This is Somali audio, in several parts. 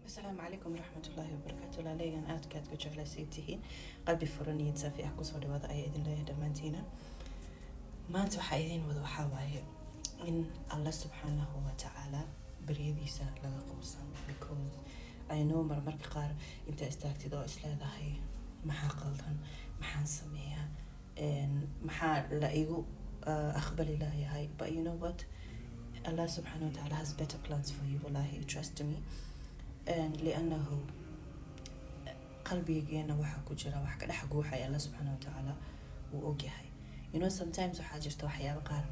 السلام عليكم ورحمة الله وبركاته. لاليgan aadkaad ku jeclaysiitihiin qalbi furan iyo saafi ah kusoo dhawaada ayaa idin leeyahay dhammaantiina. maanta waxaa idin wada waxaa waaye in Allah subxaanahu wa tacaala baryadiisa laga qabsan, because I know marmarka qaar inta istaagtid oo isleedahay maxaa qaldan, maxaan sameeyaa, maxaa la igu aqbali laayahay. But you know what, Allah subxaanahu wa tacaala has better plans for you. Wallahi, trust me. لأنه قلبي جينا واحد كجرا واحد كده حجوحي الله سبحانه وتعالى وأوجهي. You know, sometimes وحاجرت وحياة بقار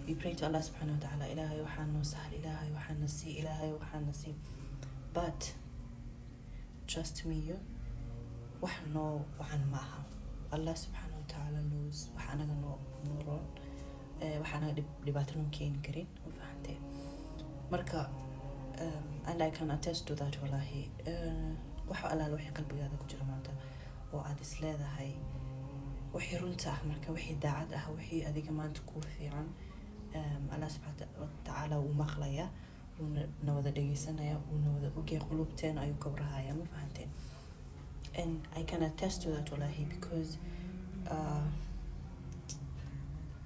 we pray to Allah سبحانه وتعالى إلهي وحنا سهل، إلهي وحنا نسي، إلهي وحنا نسي. But trust me, you وحنا وحنا معها الله سبحانه وتعالى knows وحنا نورون وحنا لباترون كين كرين وفهمتين مركا. And I can attest to that wallahi. waxa alla wixii qalbigaada ku jira maanta oo aad isleedahay wixii runta ah, marka wixii daacad ah, wixii adiga maanta ku fiican, Allah subhanahu wa ta'ala uu maqlaya, uu nawada dhageysanaya, uu nawada ogay qulubteena ayuu ka warhaya, ma fahanteen? And I can attest to that wallahi, because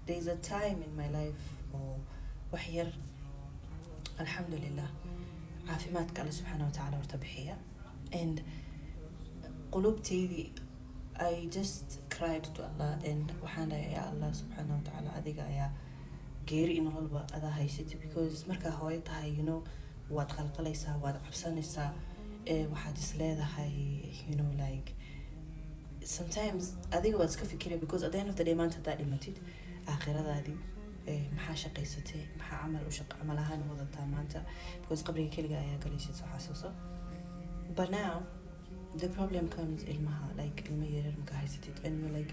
there's a time in my life oo wax yar alhamdulillah عافيماتك الله سبحانه وتعالى ورتبحية. And قلوبتي I just cried to Allah and وحنا يا الله سبحانه وتعالى أذيك يا غيري إنه هلبا هذا هاي ستي because مركا هواي تهاي you know واد خلق ليسا واد عبسان ليسا واحد سلاذا هاي you know like sometimes أذيك واد سكفكرة because at the end of the day ما أنت دائما متد آخر هذا maxaa shaqaysatay, maxaa camal u shaqo camal ahaan wadataa maanta, because qabriga keliga ayaa galaysid soo xasuuso. But now the problem comes ilmaha, like ilma yaryar markaa haysatid, and you're like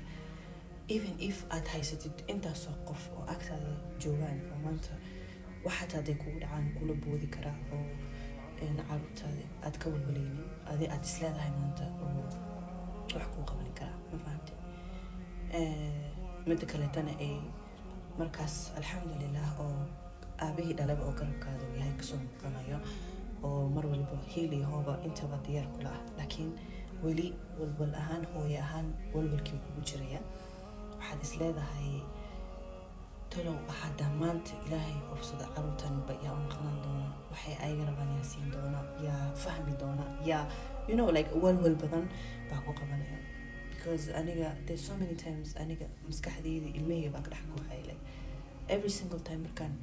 even if aad haysatid intaasoo qof oo agtaada joogaan oo maanta waxaad hadday kugu dhacaan kula boodi karaa oo caruurtaada aad ka walwalaynin, aad isleedahay maanta oo wax kuu qaban karaa, ma fahamte? midda kaleetana markaas alxamdulilah oo aabihii dhalaba oo garabkaada uu yahay kasoo muuqanayo oo mar walba hiili hooba intaba diyaar kula ah, laakiin weli walwal ahaan hooye ahaan walwalkii kugu jiraya. waxaad isleedahay talow waxaad maanta ilaahay ofsada caruurtanba yaa u maqnaan doona, waxay ayaga rabaan yaa siin doona, yaa fahmi doona, yaa you know like walwal badan baa ku qabanaya. Because aniga there's so many times aniga maskaxdayda ilmahayga baa ka dhex guuxay, like every single time markaan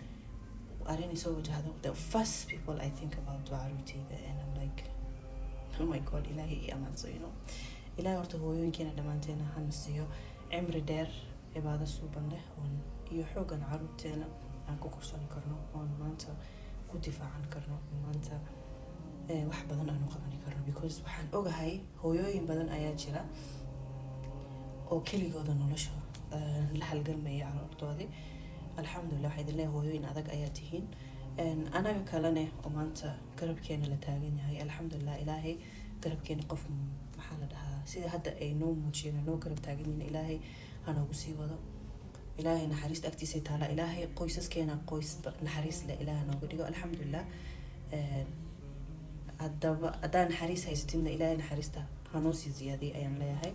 arrinay soo wajahdo the first people I think about waa caruurtayda, and I'm like oh my god, ilaahay ii amaanso, you know. ilaahay horta hooyooyinkeena dhammaanteena hana siiyo cimri dheer, cibaado suuban leh, iyo xoogan caruurteena aan ku korsani karno, oon maanta ku difaacan karno, maanta wax badan aanu qabani karno. Because waxaan ogahay hooyooyin badan ayaa jira oo keligooda nolosha la halgamaya caruurtoodii. alxamdulillah waxaa idin leeyahay hooyooyin adag ayaa tihiin, anaga kalene oo maanta garabkeena la taagan yahay. alxamdulillah ilaahay garabkeena qof maxaa la dhahaa sida hadda ay noo muujiyeen noo garab taagan yihiin, ilaahay hanoogu sii wado. ilaahay naxariista agtiisa taala, ilaahay qoysaskeena qoys naxariis leh ilaahay nooga dhigo. alxamdulillah haddaan naxariis haysatidna ilaahay naxariista hanoo sii ziyaadiyay ayaan leeyahay.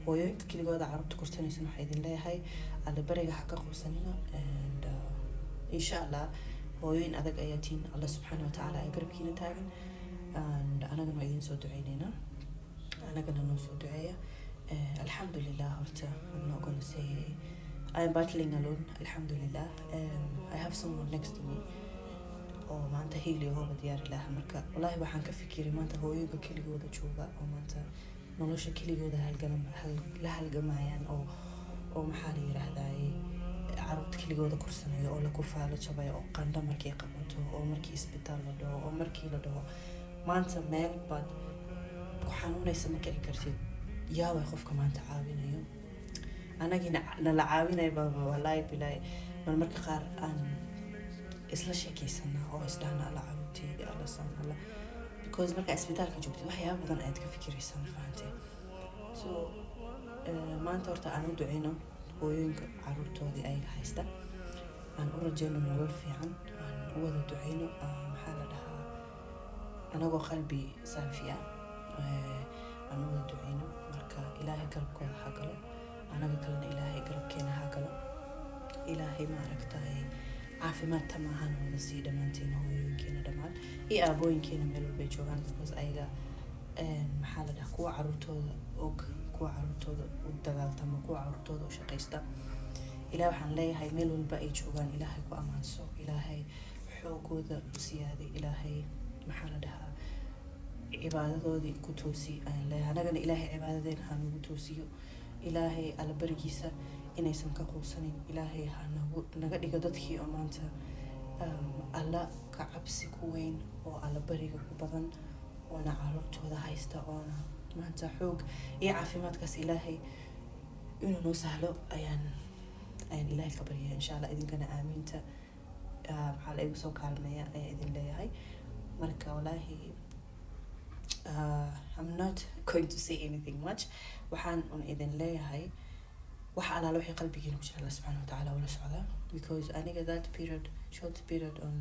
hooyooyinka keligooda caruurta korsanaysan waxaa idin leeyahay alla bariga ha ka quusanina, and insha allah hooyooyin adag ayaa tihiin. allah subxaana wa tacaala ay garabkiina taagan, and anagana waa idin soo duceynayna, anagana noo soo duceeya. alxamdulillah horta I'm not gonna say I'm battling alone. alxamdulillah I have someone next to me oo maanta hiili hooba diyaari laha. marka wallahi waxaan ka fikiray maanta hooyooyinka keligooda jooga oo maanta nolosha keligooda la halgamayaan oo maxaa la yiraahdaa caruurta keligooda korsanayo oo la kufaalo jabay oo qandho markii qabato oo markii isbitaal la dhaho oo markii la dhaho maanta meel baad ku xanuunaysa ma kici kartid, yaa way qofka maanta caawinayo. anagina nala caawinay baba wallahi bilaay marmarka qaar aan isla sheekaysanaa oo isdhahnaa alla caawinteeda alla saan alla, because marka isbitaalka joogtid waxyaabo badan ayaad ka fikiraysaa, ma fahantay? so maanta horta aan u duceyno hooyooyinka caruurtoodii ay haysta, aan u rajeyno nolol fiican, aan u wada duceyno, maxaa la dhahaa anagoo qalbi saafiya aan wada duceyno marka ilaahay garabkooda ha galo anaga kalena ilaahay garabkeena ha galo ilaahay maaragtay caafimaad tamahan wada sii dhammaanteena hooyooyinkeena dhammaan iyo aabooyinkeena meel walbay joogaan because ayaga maxaa la dhaha kuwa caruurtooda og kuwa caruurtooda u dagaaltama kuwa caruurtooda u shaqaysta ilaah waxaan leeyahay meel walba ay joogaan ilaahay ku ammaanso ilaahay xoogooda u siyaaday ilaahay maxaa la dhahaa cibaadadoodii ku toosi ayaan leeyahay anagana ilaahay cibaadadeena ha nagu toosiyo ilaahay alla barigiisa inaysan ka quusanin ilaahay ha naga dhigo dadkii oo maanta alla ka cabsi ku weyn oo alla bariga ku badan oona caruurtooda haysta oona maanta xoog iyo caafimaadkaas ilaahay inuu noo sahlo ayaan ilaahay ka baryaa insha allah idinkana aamiinta maxaa la igu soo kaalmeeya ayaa idin leeyahay marka walaahi I'm not going to say anything much waxaan un idin leeyahay wax alaala wixii qalbigiina ku jira Allah subxaana watacaala ula socdaa because aniga that period short period on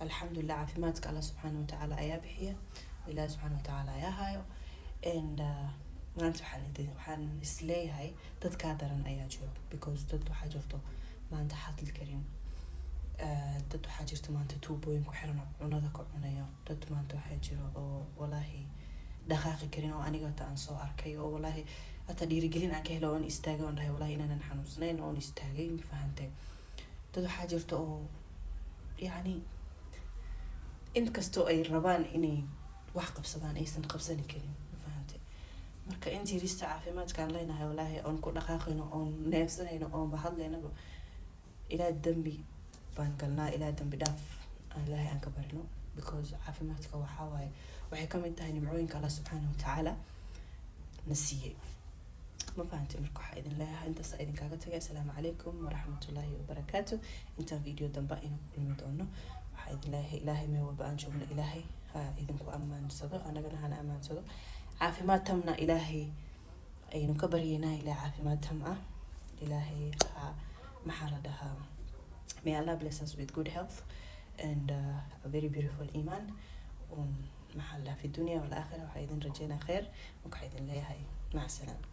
alxamdulilah caafimaadka Allah subxaana watacaala ayaa bixiya ilaah subxaana watacaala ayaa hayo and maanta waxaan isleeyahay dadkaa daran ayaa jiro because dad waxaa jirto maanta hadli karin dad waxaa jirta maanta tuubooyin ku xiran cunada ka cunayo dad maanta waxaa jiro oo walaahi dhaqaaqi karin oo aniga hata aan soo arkay oo walaahi hata dhiirigelin aan ka helo oon istaagay oon dhahay walaahi inaanan xanuunsanayn oon istaagay ma fahantay dad waxaa jirta oo yacni inkastoo ay rabaan inay wax qabsadaan aysan qabsani karin ma fahantay marka intii rista caafimaadkaan leenahay walaahi oon ku dhaqaaqayno oon neefsanayno oon bahadlaynaba ilaa dambi baan galnaa ilaa dambi dhaaf ilaahay aan ka barino because caafimaadka waxaa waaye waxay ka mid tahay nimcooyinka Allah subxaana watacaala na siiyey ma fahantay marka waxaa idin leeyahay intaas idinkaaga tagay assalaamu calaykum waraxmatullaahi wabarakaatu intaan video dambe aynu kulmi doono waxaa idin leeyahay ilaahay meel walba aan joogno ilaahay ha idinku ammaansado anagana hana ammaansado caafimaad tamna ilaahay aynu ka baryeynaa ilaa caafimaad tam ah ilaahay ha maxaa la dhahaa may Allah bless us with good health and a very beautiful iman maxaa la dhahaa fi dunya wal aakhirah waxaa idin rajeynaa khayr waxaa idin leeyahay maca salaama